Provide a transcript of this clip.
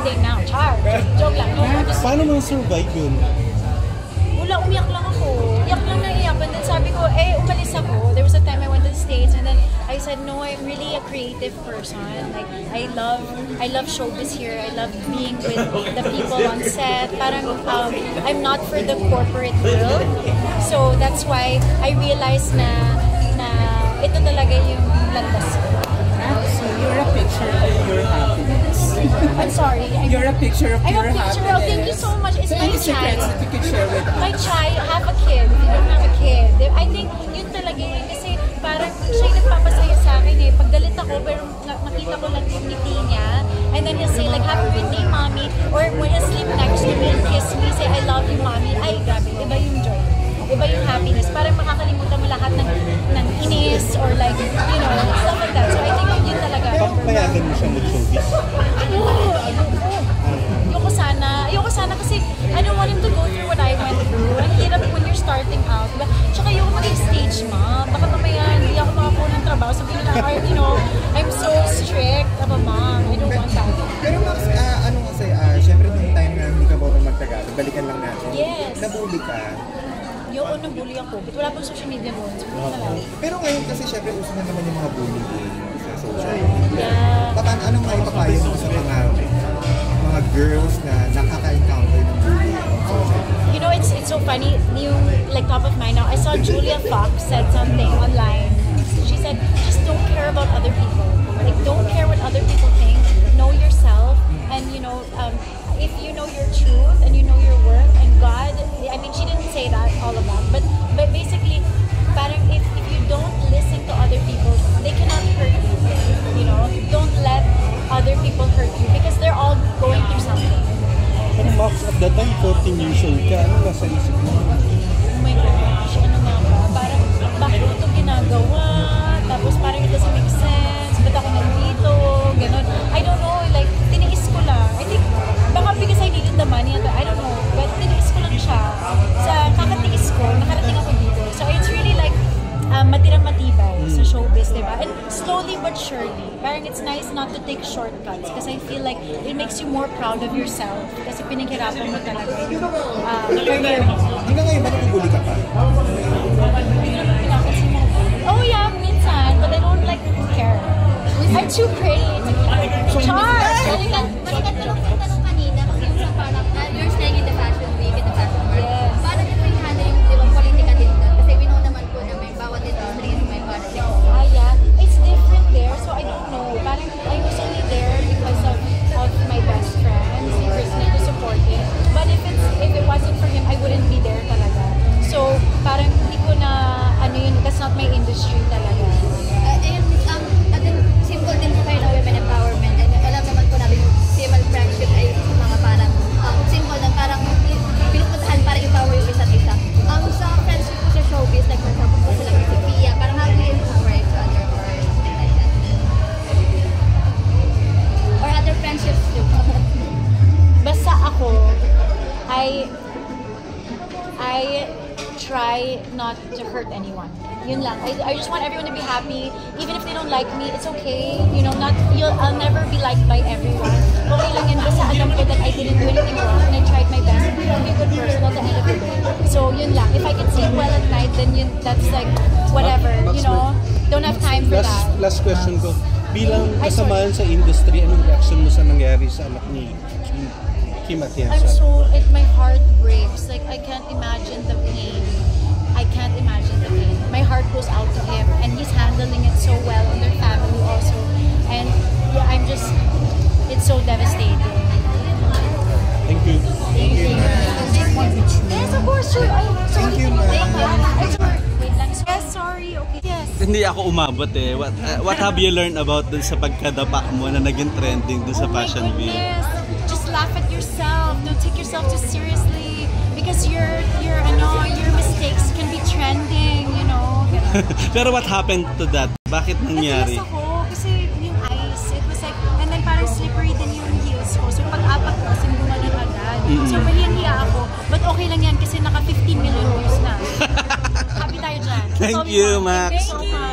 trending now. Char. Joke lang. No, paano mo survive yun? Wala, umiyak lang ako. Iyak lang na iyak. And then sabi ko, umalis ako. There was a time I went to the States and then I said, no, I'm really a creative person. Like, I love showbiz here. I love being with the people on set. Parang, I'm not for the corporate world. So that's why I realized na ito talaga yung landas ko. So you're a picture of your happiness. I'm sorry. You're a picture of your happiness. Oh, thank you so much. It's so my any secrets that you could share with us? My child, have a kid. If you don't have a kid. I think yun talaga yun. Kasi parang siya yung nagpapasaya sa akin eh. Pag galit ako, pero makita ko lang yung ngiti niya. And then he'll say like, happy birthday, mommy. Or when he'll sleep next to me and kiss me, say, I love you, mommy. Ay, grabe. Iba yung joy. Iba yung happiness. Parang makakalimutan mo lahat ng inis or like, you know, stuff like that. So I think yun talaga. Papayagan mo siya mag-showbiz? Ayoko sana kasi I don't want him to go through what I went through. Ang hirap when you're starting out. Diba? Tsaka ayoko maging stage mom. Baka mamaya hindi ako makakuha ng trabaho. Sabihin na, you know, I'm so strict of a mom. I don't want that. Pero Max, ano kasi, syempre nung time na hindi ka ba magtagalog, balikan lang natin. Yes. Nabuli ka. Oo, nabully ako. But wala pang social media mo. Pero ngayon kasi syempre uso na naman yung mga bullying sa social media. Yeah. Anong may papayo mo sa mga girls na nakaka-encounter ng bullying? You know, it's so funny. Yung like top of mind now, I saw Julia Fox said something online. She said, just don't care about other people. Like, don't care what other people think. Know yourself, and you know, if you know your truth and you know your worth and God. I mean, she didn't say that all of that, but basically, parang if you don't listen to other people, they cannot hurt you. You know, don't let other people hurt you because they're all going through something. Pero Max, at that time, 14 years old ka, ano nasa isip mo? Oh my gosh, ano nga ba? Parang, bakit ko ito ginagawa? Tapos parang it doesn't make sense. Ba't ako nandito? Ganon. I don't know, like, tiniis ko lang. I think, baka because I needed the money, I don't know. But tiniis ko lang siya. Sa kakatiis ko, nakarating ako dito. So it's really like, matirang matibay sa showbiz, diba? And slowly but surely, parang it's nice not to take shortcuts because I feel like it makes you more proud of yourself kasi pinaghirapan mo talaga yung career mo. Hanggang ngayon ba nakibuli ka pa? Oh yeah, minsan, but I don't like care. I'm too pretty to keep charged. Balikan tanong kanina kasi yung parang you're staying in the fashion week, in the fashion world. Yes. Paano niyo pinahanda yung ibang politika din doon? Kasi we know naman po na may bawat industry is may politics. Yeah. It's different there, so I don't know. Parang I was only there because of my best friend, si Kristen, to support him. But if it wasn't for him, I wouldn't be there talaga. So parang hindi ko na, that's not my industry talaga. Symbol din po kayo ng women empowerment. And alam naman po namin female friendship ay mga parang symbol na parang pinupuntahan para empower yung isa't isa. Sa friendship po sa showbiz, like for example po sila si Pia, parang how do you empower each other or something like that? Or other friendships too? Basta ako, I try not to hurt anyone. Yun lang. I just want everyone to be happy. Even if they don't like me, it's okay. You know, I'll never be liked by everyone. Okay lang yan. Basta alam ko that I didn't do anything wrong and I tried my best to be a good person at the end of the day. So yun lang. If I can sleep well at night, then that's like, whatever. You know, don't have time for that. Last question ko. Bilang kasamahan sa industry, anong reaction mo sa nangyari sa anak ni Kim Atienza? My heart breaks. Like, I can't imagine the pain. My heart goes out to him, and he's handling it so well, and their family also. And yeah, it's so devastating. Thank you. Thank you, Yes, of course, sure. Thank you, Wait lang. Yes, sorry. Okay. Yes. Hindi ako umabot eh. What have you learned about dun sa pagkadapa mo na naging trending dun sa Fashion Week? Just laugh at yourself. Don't take yourself too seriously because your mistakes can be trending, you know. Pero what happened to that? Bakit nangyari? Natigas ako kasi yung ice, it was like, and then parang slippery din yung heels ko. So pag-apat ko, gumanon agad. So mahiyang-hiya ako. But okay lang yan kasi naka 15 million views na. Happy tayo dyan. Thank you, Max. Thank you.